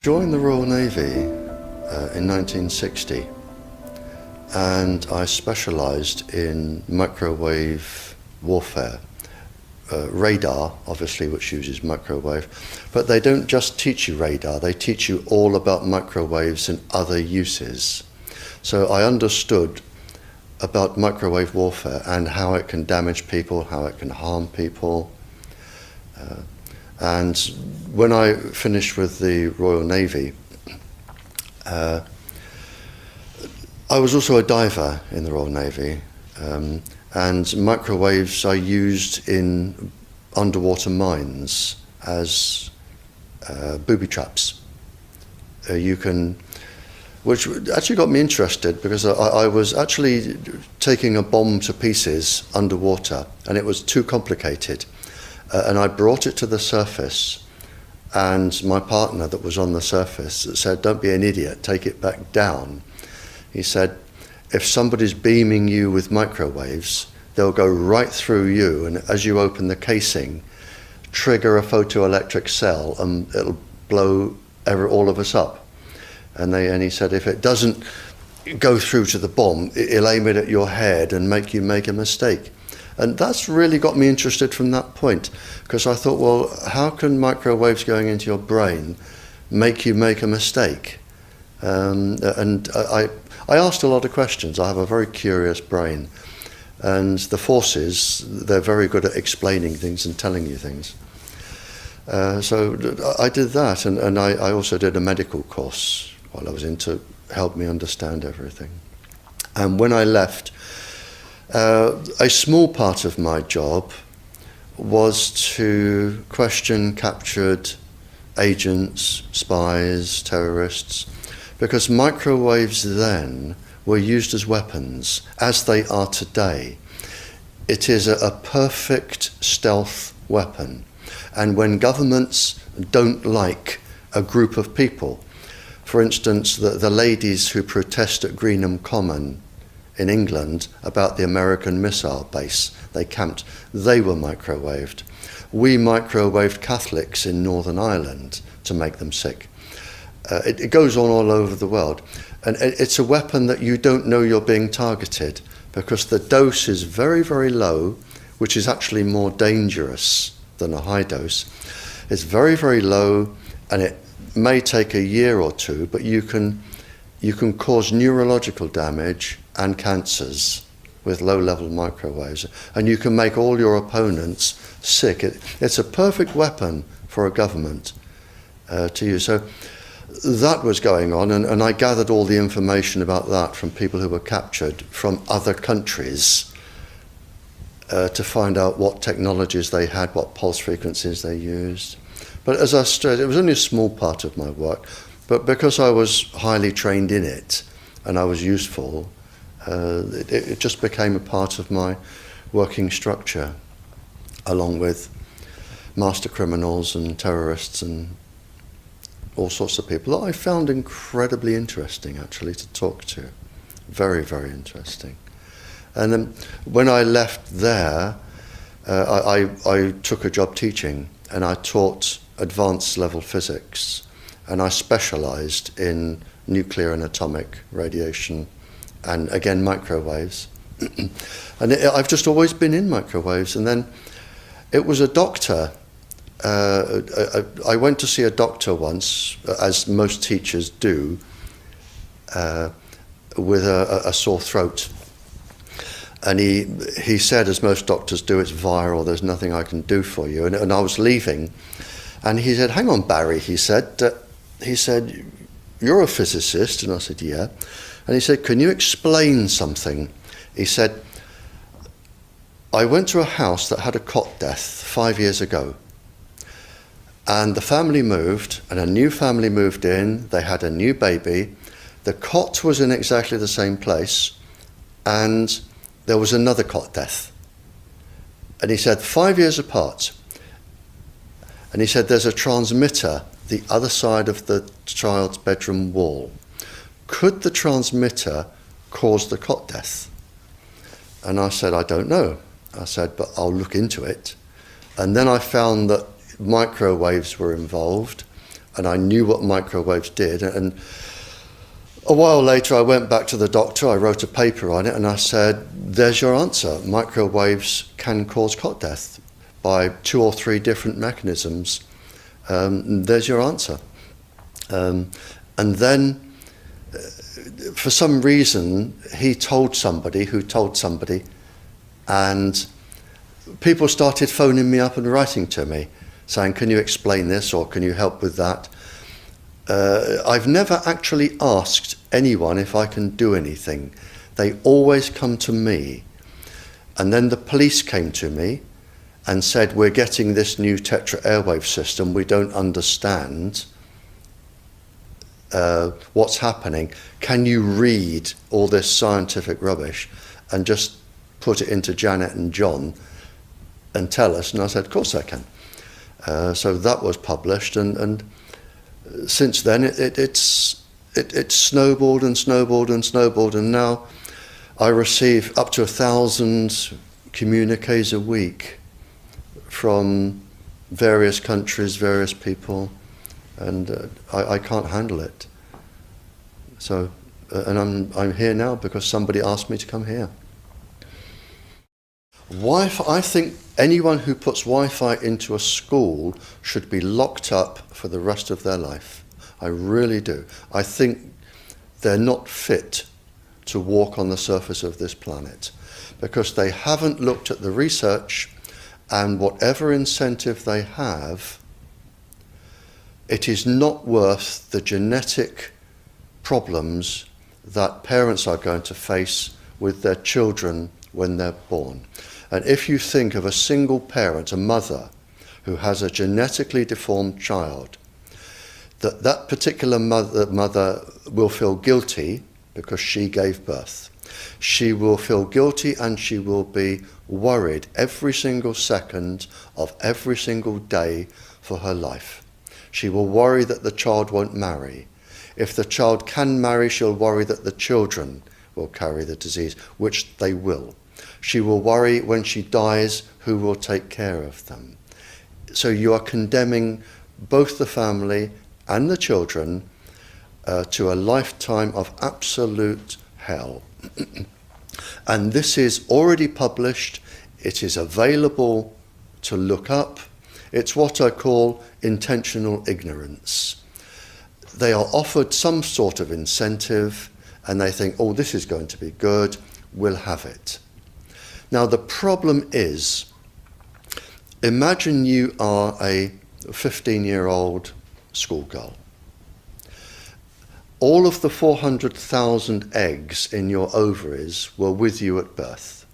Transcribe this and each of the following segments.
Joined the Royal Navy in 1960, and I specialised in microwave warfare. Radar, obviously, which uses microwave, but they don't just teach you radar, they teach you all about microwaves and other uses. So I understood about microwave warfare and how it can damage people, how it can harm people. And when I finished with the Royal Navy, I was also a diver in the Royal Navy, and microwaves I used in underwater mines as booby traps. Which actually got me interested, because I was actually taking a bomb to pieces underwater, and it was too complicated. And I brought it to the surface, and my partner that was on the surface said, "Don't be an idiot, take it back down." He said, "If somebody's beaming you with microwaves, they'll go right through you, and as you open the casing, trigger a photoelectric cell, and it'll blow all of us up." And he said, "If it doesn't go through to the bomb, it'll aim it at your head and make you make a mistake." And that's really got me interested from that point, because I thought, well, how can microwaves going into your brain make you make a mistake? And I asked a lot of questions. I have a very curious brain. And the forces, they're very good at explaining things and telling you things. So I did that, and I also did a medical course while I was in to help me understand everything. And when I left, a small part of my job was to question captured agents, spies, terrorists, because microwaves then were used as weapons, as they are today. It is a perfect stealth weapon, and when governments don't like a group of people, for instance, the ladies who protest at Greenham Common in England about the American missile base they camped, they were microwaved. We microwaved Catholics in Northern Ireland to make them sick. It goes on all over the world, and it's a weapon that you don't know you're being targeted, because the dose is very, very low, which is actually more dangerous than a high dose. It's very, very low, and it may take a year or two, but you can cause neurological damage and cancers with low-level microwaves, and you can make all your opponents sick. It's a perfect weapon for a government to use. So that was going on, and I gathered all the information about that from people who were captured from other countries to find out what technologies they had, what pulse frequencies they used. But as I said, it was only a small part of my work, but because I was highly trained in it and I was useful, it just became a part of my working structure, along with master criminals and terrorists and all sorts of people that I found incredibly interesting, actually, to talk to. Very, very interesting. And then when I left there, I took a job teaching, and I taught advanced level physics, and I specialised in nuclear and atomic radiation, and again microwaves. And I've just always been in microwaves. And then it was a doctor, I went to see a doctor once, as most teachers do, with a sore throat. And he said, as most doctors do, "It's viral, there's nothing I can do for you." And I was leaving, and he said, "Hang on, Barry," he said, "you're a physicist?" And I said, "Yeah." And he said, "Can you explain something?" He said, "I went to a house that had a cot death 5 years ago. And the family moved, and a new family moved in. They had a new baby. The cot was in exactly the same place, and there was another cot death." And he said, 5 years apart. And he said, "There's a transmitter the other side of the child's bedroom wall. Could the transmitter cause the cot death?" And I said, "I don't know." I said, "But I'll look into it." And then I found that microwaves were involved, and I knew what microwaves did. And a while later, I went back to the doctor, I wrote a paper on it, and I said, there's your answer. Microwaves can cause cot death by 2 or 3 different mechanisms. There's your answer. And then, for some reason, he told somebody who told somebody, and people started phoning me up and writing to me, saying, can you explain this, or can you help with that? I've never actually asked anyone if I can do anything. They always come to me. And then the police came to me and said, we're getting this new tetra airwave system, we don't understand what's happening. Can you read all this scientific rubbish and just put it into Janet and John and tell us? And I said, of course I can. So that was published, and since then it's snowballed and snowballed and snowballed, and now I receive up to 1,000 communiques a week from various countries, various people, and I can't handle it. So, and I'm here now because somebody asked me to come here. Wi-Fi, I think anyone who puts Wi-Fi into a school should be locked up for the rest of their life. I really do. I think they're not fit to walk on the surface of this planet because they haven't looked at the research, and whatever incentive they have, it is not worth the genetic problems that parents are going to face with their children when they're born. And if you think of a single parent, a mother, who has a genetically deformed child, that particular mother will feel guilty because she gave birth. She will feel guilty and she will be worried every single second of every single day for her life. She will worry that the child won't marry. If the child can marry, she'll worry that the children will carry the disease, which they will. She will worry when she dies who will take care of them. So you are condemning both the family and the children to a lifetime of absolute hell. And this is already published. It is available to look up. It's what I call intentional ignorance. They are offered some sort of incentive and they think, oh, this is going to be good, we'll have it. Now the problem is, imagine you are a 15-year-old schoolgirl. All of the 400,000 eggs in your ovaries were with you at birth.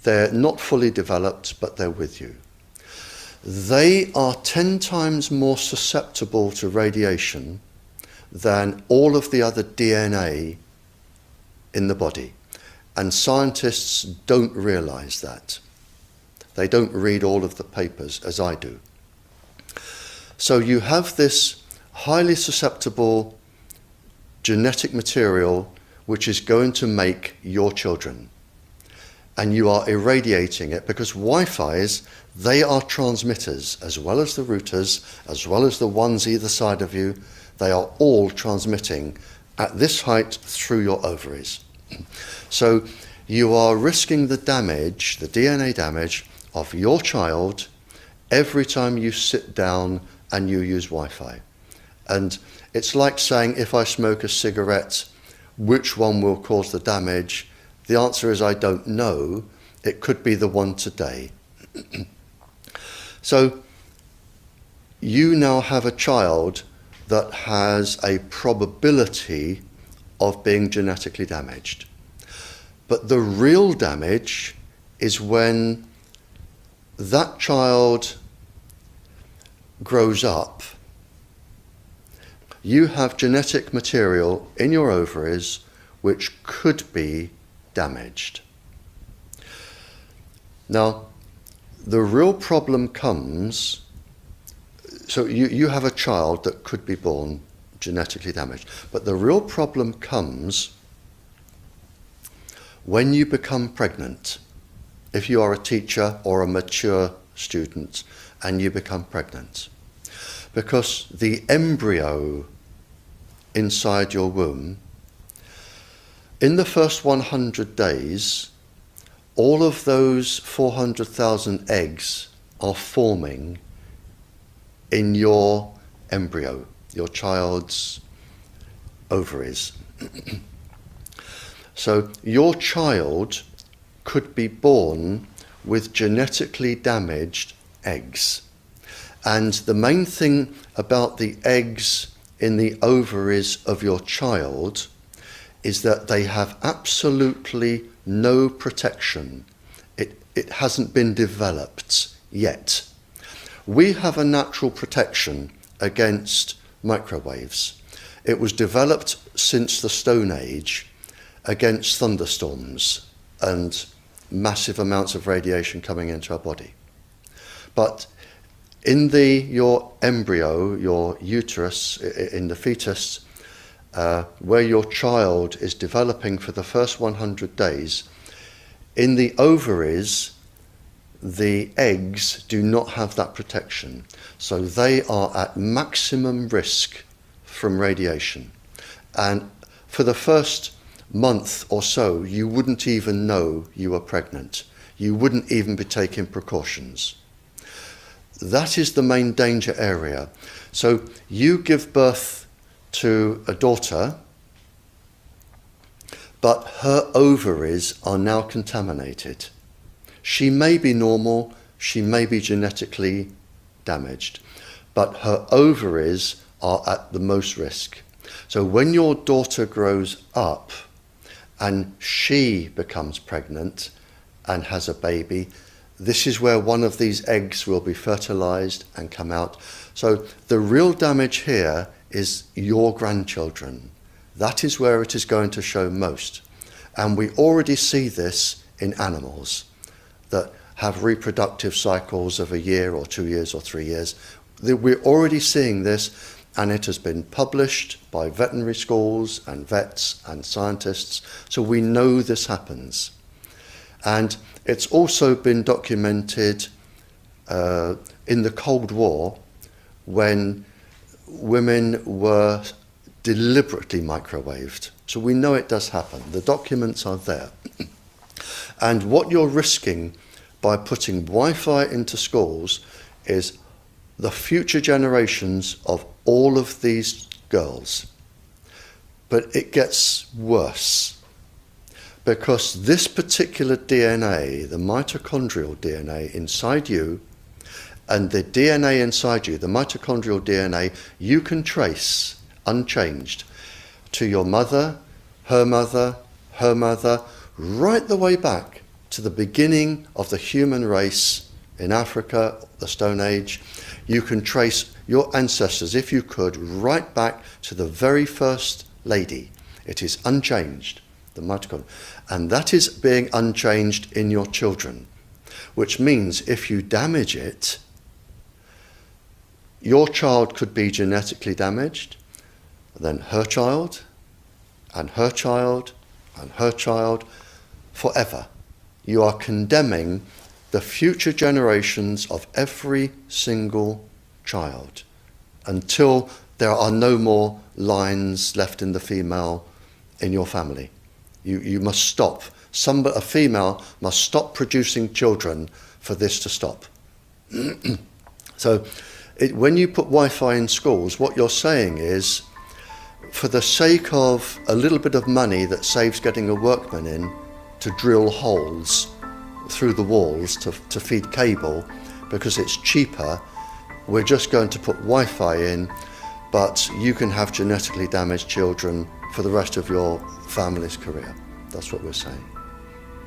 They're not fully developed, but they're with you. They are 10 times more susceptible to radiation than all of the other DNA in the body. And scientists don't realize that. They don't read all of the papers as I do. So you have this highly susceptible genetic material which is going to make your children. And you are irradiating it because Wi-Fis, they are transmitters as well as the routers, as well as the ones either side of you. They are all transmitting at this height through your ovaries. So you are risking the damage, the DNA damage of your child every time you sit down and you use Wi-Fi. And it's like saying, if I smoke a cigarette, which one will cause the damage? The answer is I don't know. It could be the one today. So you now have a child that has a probability of being genetically damaged. But the real damage is when that child grows up. You have genetic material in your ovaries which could be damaged. Now, the real problem comes, so you have a child that could be born genetically damaged, but the real problem comes when you become pregnant. If you are a teacher or a mature student and you become pregnant. because the embryo inside your womb, in the first 100 days, all of those 400,000 eggs are forming in your embryo, your child's ovaries. So your child could be born with genetically damaged eggs. And the main thing about the eggs in the ovaries of your child is that they have absolutely no protection. It hasn't been developed yet. We have a natural protection against microwaves. It was developed since the Stone Age against thunderstorms and massive amounts of radiation coming into our body. But in your embryo, your uterus, in the fetus, where your child is developing for the first 100 days, in the ovaries, the eggs do not have that protection. So they are at maximum risk from radiation. And for the first month or so, you wouldn't even know you were pregnant. You wouldn't even be taking precautions. That is the main danger area. So you give birth to a daughter, but her ovaries are now contaminated. She may be normal, she may be genetically damaged, but her ovaries are at the most risk. So when your daughter grows up and she becomes pregnant and has a baby, this is where one of these eggs will be fertilized and come out. So the real damage here is your grandchildren. That is where it is going to show most. And we already see this in animals that have reproductive cycles of a year or 2 years or 3 years. We're already seeing this, and it has been published by veterinary schools and vets and scientists, so we know this happens. And it's also been documented in the Cold War, when women were deliberately microwaved. So we know it does happen. The documents are there. And what you're risking by putting Wi-Fi into schools is the future generations of all of these girls. But it gets worse, because this particular DNA, the mitochondrial DNA inside you, and the DNA inside you, the mitochondrial DNA, you can trace unchanged to your mother, her mother, her mother, right the way back to the beginning of the human race in Africa, the Stone Age. You can trace your ancestors, if you could, right back to the very first lady. It is unchanged, the mitochondria. And that is being unchanged in your children, which means if you damage it, your child could be genetically damaged, then her child, and her child, and her child, forever. You are condemning the future generations of every single child until there are no more lines left in the female in your family. You must stop. A female must stop producing children for this to stop. So when you put Wi-Fi in schools, what you're saying is, for the sake of a little bit of money that saves getting a workman in to drill holes through the walls to feed cable, because it's cheaper, we're just going to put Wi-Fi in, but you can have genetically damaged children for the rest of your family's career. That's what we're saying.